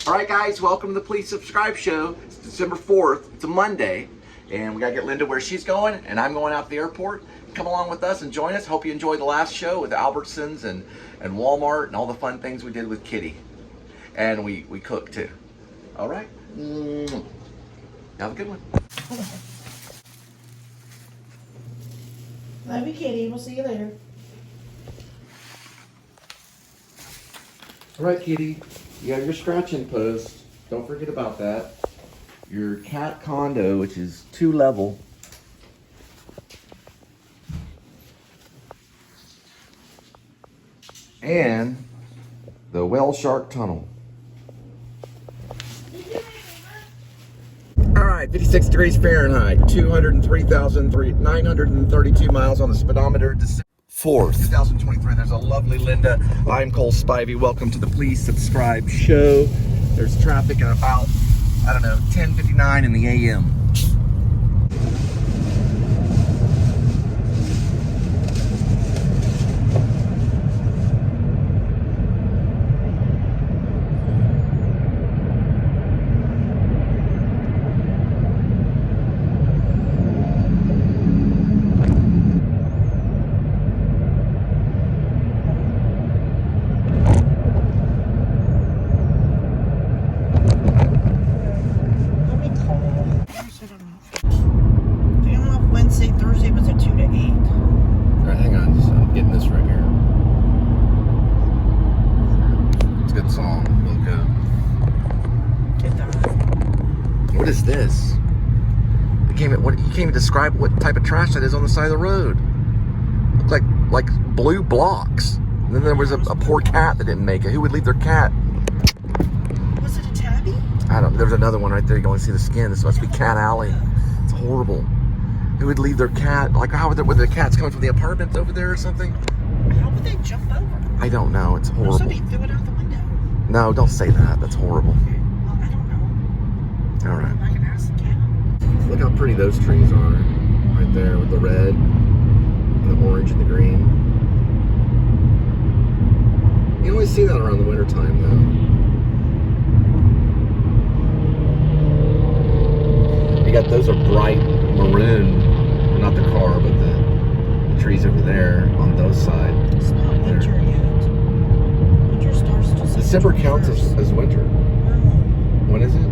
All right, guys, welcome to the Please Subscribe Show. It's December 4th. It's a Monday, and we got to get Linda where she's going, and I'm going out to the airport. Come along with us and join us. Hope you enjoyed the last show with Albertsons and Walmart and all the fun things we did with Kitty. And we cooked, too. All right? Have a good one. Love you, Kitty. We'll see you later. All right, Kitty. You have your scratching post. Don't forget about that. Your cat condo, which is 2-level. And the whale shark tunnel. All right, 56 degrees Fahrenheit, 203,932 miles on the speedometer. December 4th, 2023. There's a lovely Linda. I'm Cole Spivey. Welcome to the Please Subscribe Show. There's traffic at about, 10:59 in the a.m. What is this? You can't even describe what type of trash that is on the side of the road. Look like blue blocks. And then there was a poor cat that didn't make it. Who would leave their cat? Was it a tabby? I don't know. There's another one right there. You can only see the skin. This must be Cat Alley. It's horrible. Who would leave their cat? Like, how would the cat's coming from the apartments over there or something? How would they jump over? I don't know. It's horrible. Somebody threw it out the window. No, don't say that. That's horrible. Well, I don't know. All right. I can ask the cat. Look how pretty those trees are. Right there with the red and the orange and the green. You only see that around the wintertime, though. You got those are bright maroon. Well, not the car, but the trees over there on those sides. It's not right winter there. yet. Winter starts December counts as winter. No. When is it?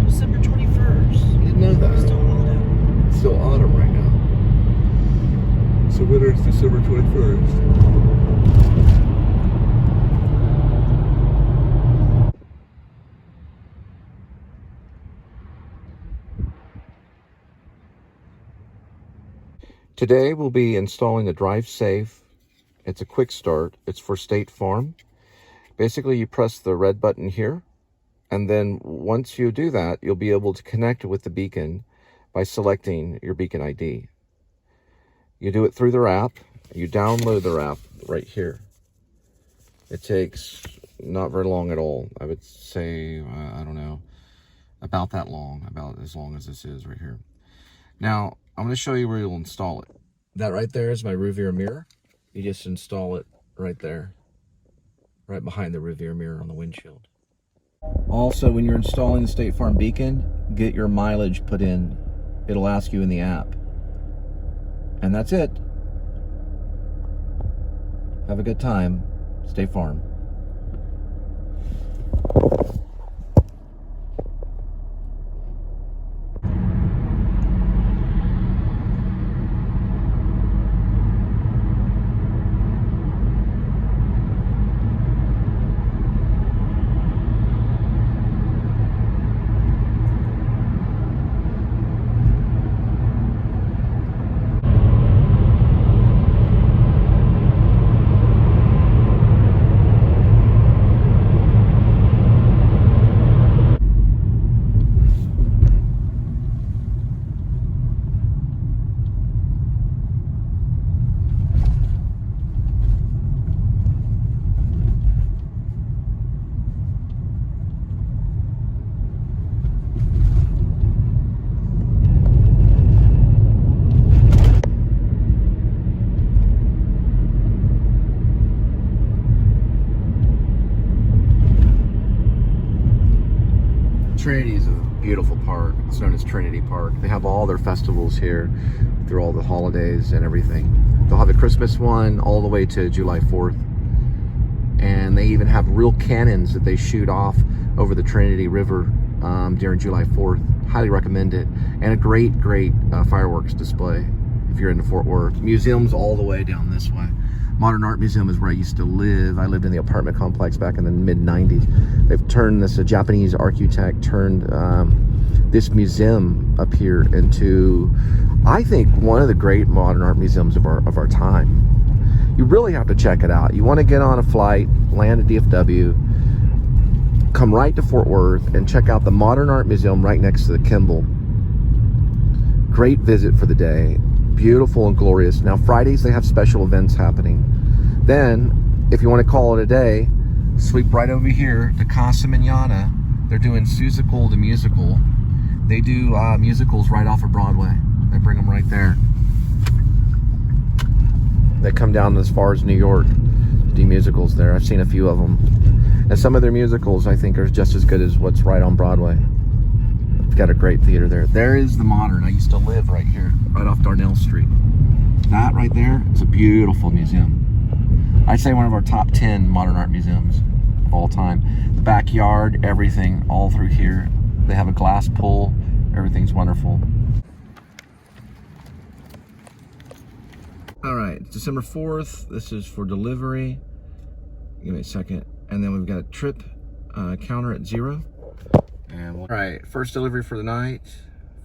December 21st. You didn't know that. It's still autumn. It's still autumn right now. So winter is December 21st. Today we'll be installing the Drive Safe. It's a quick start. It's for StateFarm. Basically, you press the red button here, and then once you do that, you'll be able to connect with the beacon by selecting your beacon ID. You do it through their app. You download their app right here. It takes not very long at all. I would say, I don't know, about that long, about as long as this is right here. Now, I'm going to show you where you'll install it. That right there is my rear mirror. You just install it right there, right behind the rear mirror on the windshield. Also, when you're installing the StateFarm beacon, get your mileage put in. It'll ask you in the app. And that's it. Have a good time. StateFarm. Trinity is a beautiful park. It's known as Trinity Park. They have all their festivals here through all the holidays and everything. They'll have a Christmas one all the way to July 4th. And they even have real cannons that they shoot off over the Trinity River during July 4th. Highly recommend it. And a great fireworks display if you're into Fort Worth. Museums all the way down this way. Modern Art Museum is where I used to live. I lived in the apartment complex back in the mid-90s. They've turned this, a Japanese architect turned this museum up here into, I think, one of the great modern art museums of our time. You really have to check it out. You want to get on a flight, land at DFW, come right to Fort Worth, and check out the Modern Art Museum right next to the Kimball. Great visit for the day. Beautiful and glorious. Now Fridays they have special events happening. Then, if you want to call it a day, sweep right over here to Casa Manana. They're doing Seussical the Musical. They do musicals right off of Broadway. They bring them right there. They come down as far as New York to do musicals there. I've seen a few of them. And some of their musicals, I think, are just as good as what's right on Broadway. It's got a great theater there. There is the Modern. I used to live right here, right off Darnell Street. That right there is a beautiful museum. I'd say one of our top 10 modern art museums of all time. The backyard, everything, all through here. They have a glass pool. Everything's wonderful. All right, it's December 4th. This is for delivery. Give me a second. And then we've got a trip counter at 0. And all right, first delivery for the night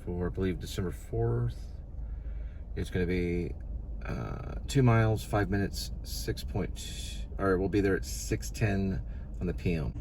for, I believe, December 4th. It's going to be 2 miles, 5 minutes, we'll be there at 6:10 on the PM.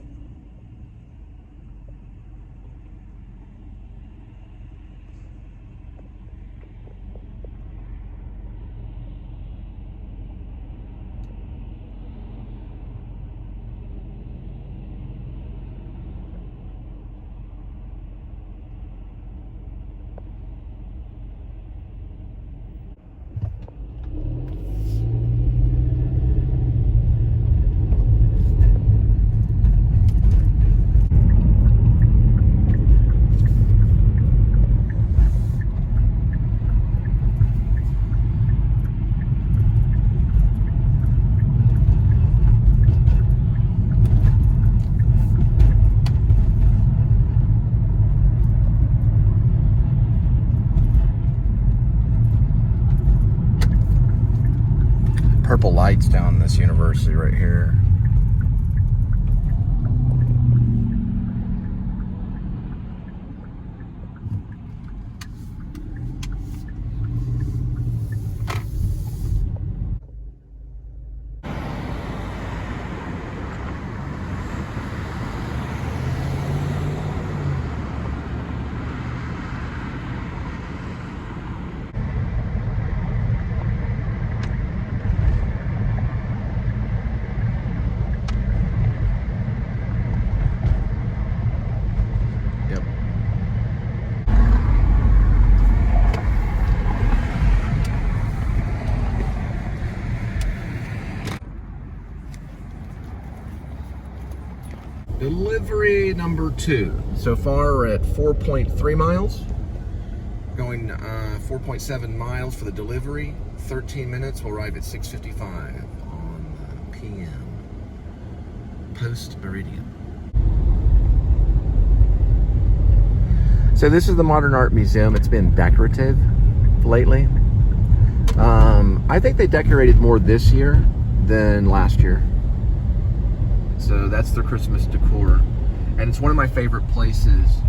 Purple lights down this university right here. Delivery number 2. So far we're at 4.3 miles. Going 4.7 miles for the delivery. 13 minutes. We'll arrive at 6:55 on the PM. Post Meridian. So this is the Modern Art Museum. It's been decorative lately. I think they decorated more this year than last year. So that's their Christmas decor. And it's one of my favorite places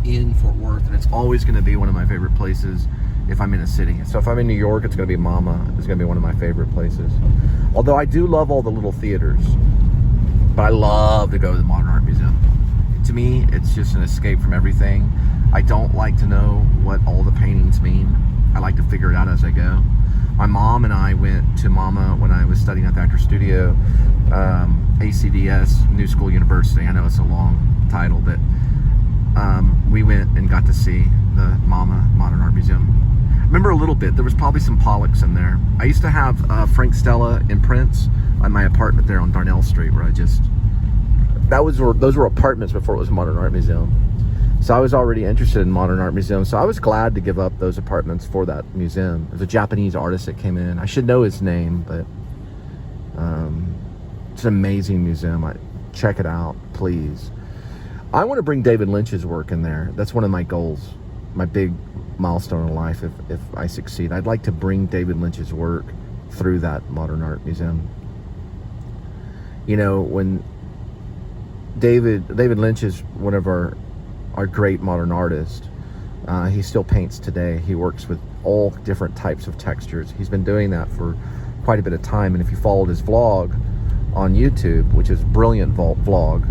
in Fort Worth. And it's always going to be one of my favorite places if I'm in a city. So if I'm in New York, it's going to be Mama. It's going to be one of my favorite places. Although I do love all the little theaters. But I love to go to the Modern Art Museum. To me, it's just an escape from everything. I don't like to know what all the paintings mean. I like to figure it out as I go. My mom and I went to Mama when I was studying at the Actor Studio, A.D.W.C, New School University. I know it's a long title, but we went and got to see the Mama Modern Art Museum. I remember a little bit. There was probably some Pollocks in there. I used to have Frank Stella imprints on my apartment there on Darnell Street, where I just those were apartments before it was a modern art museum. So I was already interested in modern art museums. So I was glad to give up those apartments for that museum. There's a Japanese artist that came in. I should know his name, but it's an amazing museum. Check it out, please. I want to bring David Lynch's work in there. That's one of my goals, my big milestone in life. If I succeed, I'd like to bring David Lynch's work through that modern art museum. You know, when David Lynch is one of our great modern artists. He still paints today. He works with all different types of textures. He's been doing that for quite a bit of time. And if you followed his vlog on YouTube, which is a brilliant vlog,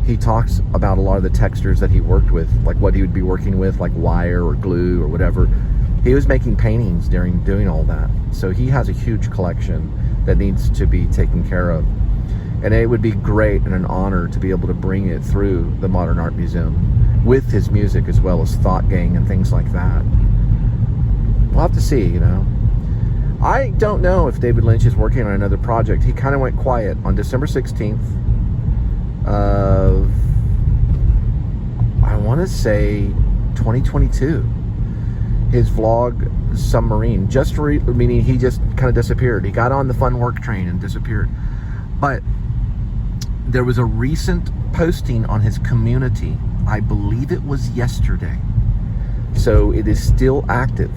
he talks about a lot of the textures that he worked with, like what he would be working with, like wire or glue or whatever. He was making paintings during doing all that. So he has a huge collection that needs to be taken care of. And it would be great and an honor to be able to bring it through the Modern Art Museum with his music as well as Thought Gang and things like that. We'll have to see, you know. I don't know if David Lynch is working on another project. He kind of went quiet on December 16th of, I want to say 2022. His vlog, Submarine, meaning he just kind of disappeared. He got on the fun work train and disappeared. But there was a recent posting on his community. I believe it was yesterday. So it is still active.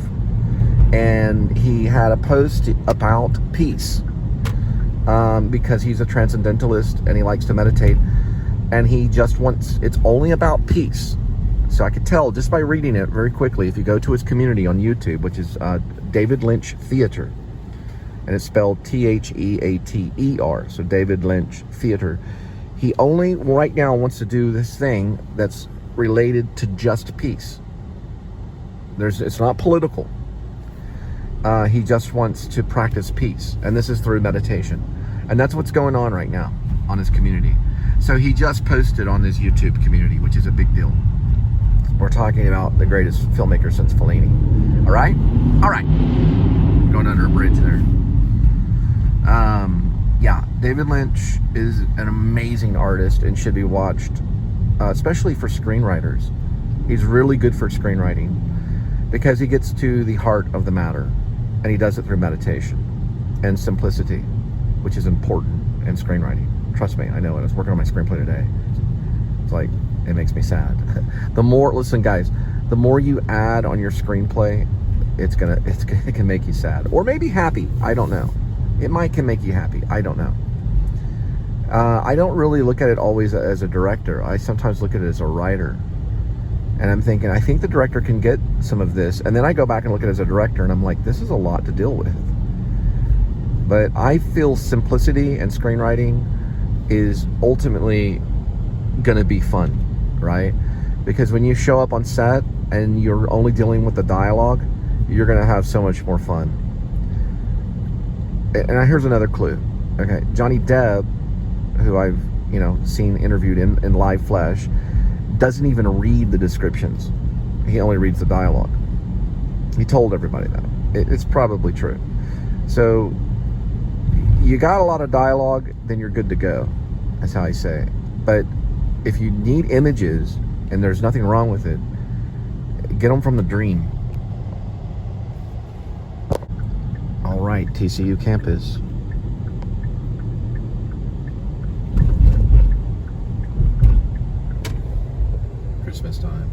And he had a post about peace. Because he's a transcendentalist and he likes to meditate. And he just wants, it's only about peace. So I could tell just by reading it very quickly, if you go to his community on YouTube, which is David Lynch Theater. And it's spelled Theater. So David Lynch Theater. He only right now wants to do this thing that's related to just peace. It's not political. He just wants to practice peace. And this is through meditation. And that's what's going on right now on his community. So he just posted on his YouTube community, which is a big deal. We're talking about the greatest filmmaker since Fellini. All right? All right. Going under a bridge there. Yeah, David Lynch is an amazing artist and should be watched, especially for screenwriters. He's really good for screenwriting because he gets to the heart of the matter, and he does it through meditation and simplicity, which is important in screenwriting. Trust me, I know it. I was working on my screenplay today. It's like, it makes me sad. Listen guys, the more you add on your screenplay, it can make you sad. Or maybe happy, I don't know. It can make you happy. I don't know. I don't really look at it always as a director. I sometimes look at it as a writer. And I'm thinking, I think the director can get some of this. And then I go back and look at it as a director and I'm like, this is a lot to deal with. But I feel simplicity and screenwriting is ultimately going to be fun, right? Because when you show up on set and you're only dealing with the dialogue, you're going to have so much more fun. And here's another clue. Okay, Johnny Depp, who I've seen interviewed in live flesh, doesn't even read the descriptions. He only reads the dialogue. He told everybody that. It's probably true. So you got a lot of dialogue, then you're good to go. That's how I say it. But if you need images and there's nothing wrong with it, get them from the dream. All right, TCU campus. Christmas time.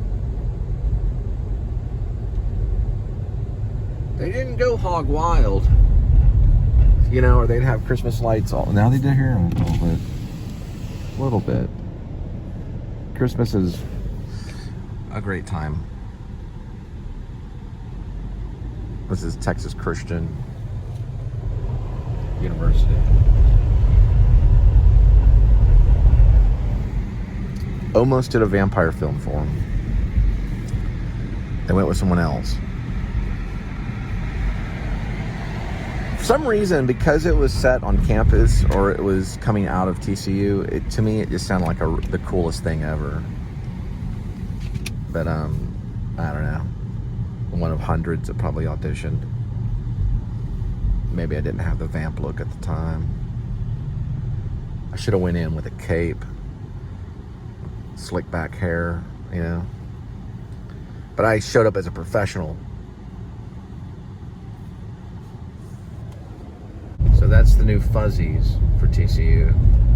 They didn't go hog wild, or they'd have Christmas lights all. Now they did here a little bit. Christmas is a great time. This is Texas Christian University. Almost did a vampire film for him. They went with someone else. For some reason, because it was set on campus or it was coming out of TCU, to me it just sounded like the coolest thing ever. But I don't know. One of hundreds that probably auditioned. Maybe I didn't have the vamp look at the time. I should have went in with a cape, slick back hair, you know. But I showed up as a professional. So that's the new Fuzzies for TCU.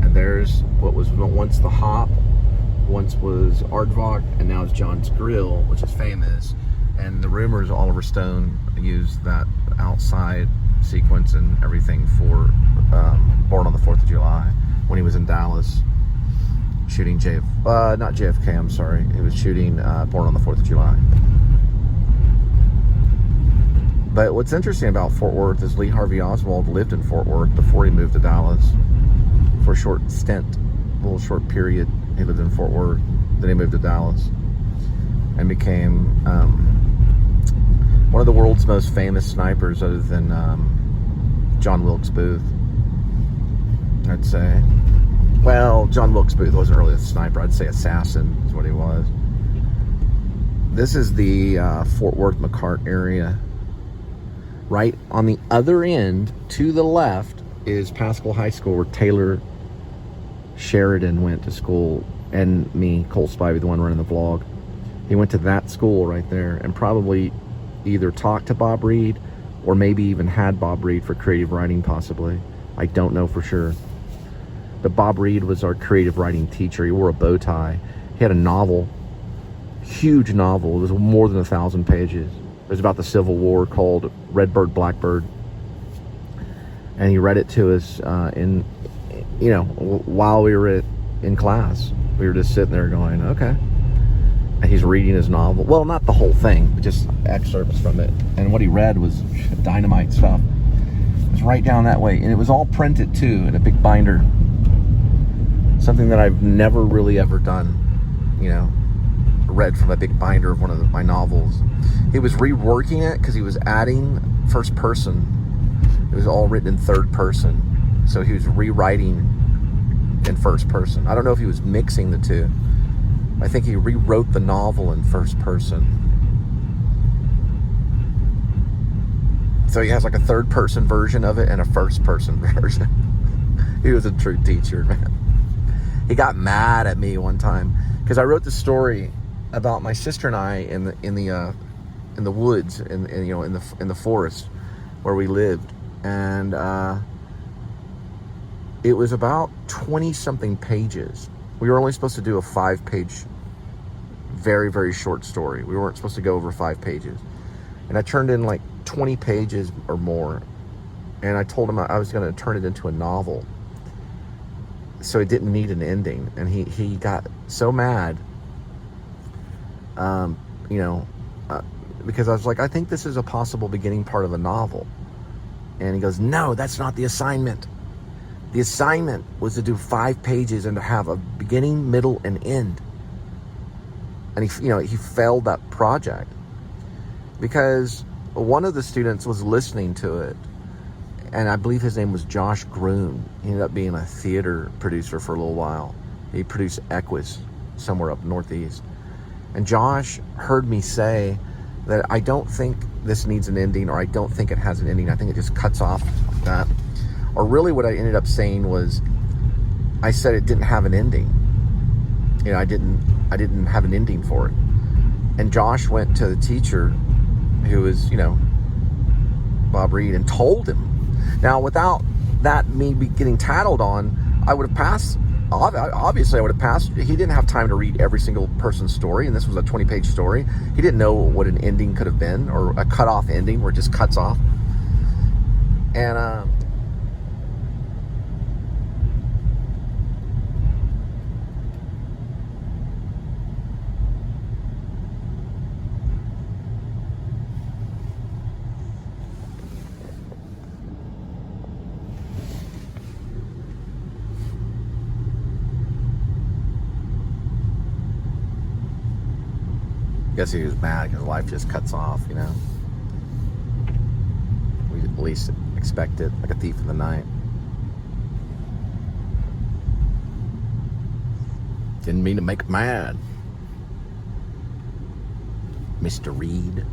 And there's what was once the Hop, once was Aardvark, and now it's John's Grill, which is famous. And the rumors Oliver Stone used that outside sequence and everything for Born on the 4th of July when he was in Dallas shooting not JFK, I'm sorry. He was shooting Born on the 4th of July. But what's interesting about Fort Worth is Lee Harvey Oswald lived in Fort Worth before he moved to Dallas for a short stint, a little short period. He lived in Fort Worth. Then he moved to Dallas and became one of the world's most famous snipers, other than John Wilkes Booth, I'd say. Well, John Wilkes Booth wasn't really a sniper. I'd say assassin is what he was. This is the Fort Worth McCart area. Right on the other end, to the left, is Pascal High School, where Taylor Sheridan went to school, and me, Cole Spivey, the one running the vlog. He went to that school right there, and probably either talked to Bob Reed, or maybe even had Bob Reed for creative writing, possibly. I don't know for sure. But Bob Reed was our creative writing teacher. He wore a bow tie. He had a novel, huge novel. It was more than 1,000 pages. It was about the Civil War, called Redbird, Blackbird. And he read it to us while we were in class. We were just sitting there going, okay. And he's reading his novel. Well, not the whole thing, but just excerpts from it. And what he read was dynamite stuff. It was right down that way. And it was all printed, too, in a big binder. Something that I've never really ever done, read from a big binder of one of my novels. He was reworking it because he was adding first person. It was all written in third person. So he was rewriting in first person. I don't know if he was mixing the two. I think he rewrote the novel in first person. So he has like a third person version of it and a first person version. He was a true teacher, man. He got mad at me one time because I wrote the story about my sister and I in the woods, in the forest where we lived, and it was about 20-something pages. We were only supposed to do a 5-page, very, very short story. We weren't supposed to go over 5 pages, and I turned in like 20 pages or more, and I told him I was going to turn it into a novel, so it didn't need an ending, and he got so mad. Because I was like, I think this is a possible beginning part of a novel. And he goes, no, that's not the assignment. The assignment was to do 5 pages and to have a beginning, middle, and end. And he failed that project because one of the students was listening to it, and I believe his name was Josh Groom. He ended up being a theater producer for a little while. He produced Equus somewhere up northeast. And Josh heard me say that I don't think this needs an ending, or I don't think it has an ending. I think it just cuts off like that. Or really what I ended up saying was, I said it didn't have an ending. I didn't have an ending for it. And Josh went to the teacher, who was, Bob Reed, and told him. Now, without that me getting tattled on, I would have passed. Obviously, I would have passed. He didn't have time to read every single person's story, and this was a 20-page story. He didn't know what an ending could have been, or a cut-off ending where it just cuts off. And I guess he was mad because life just cuts off, We at least expect it, like a thief in the night. Didn't mean to make him mad. Mr. Reed.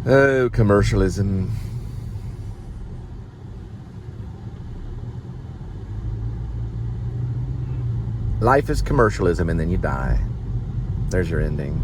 Oh, commercialism. Life is commercialism and then you die. There's your ending.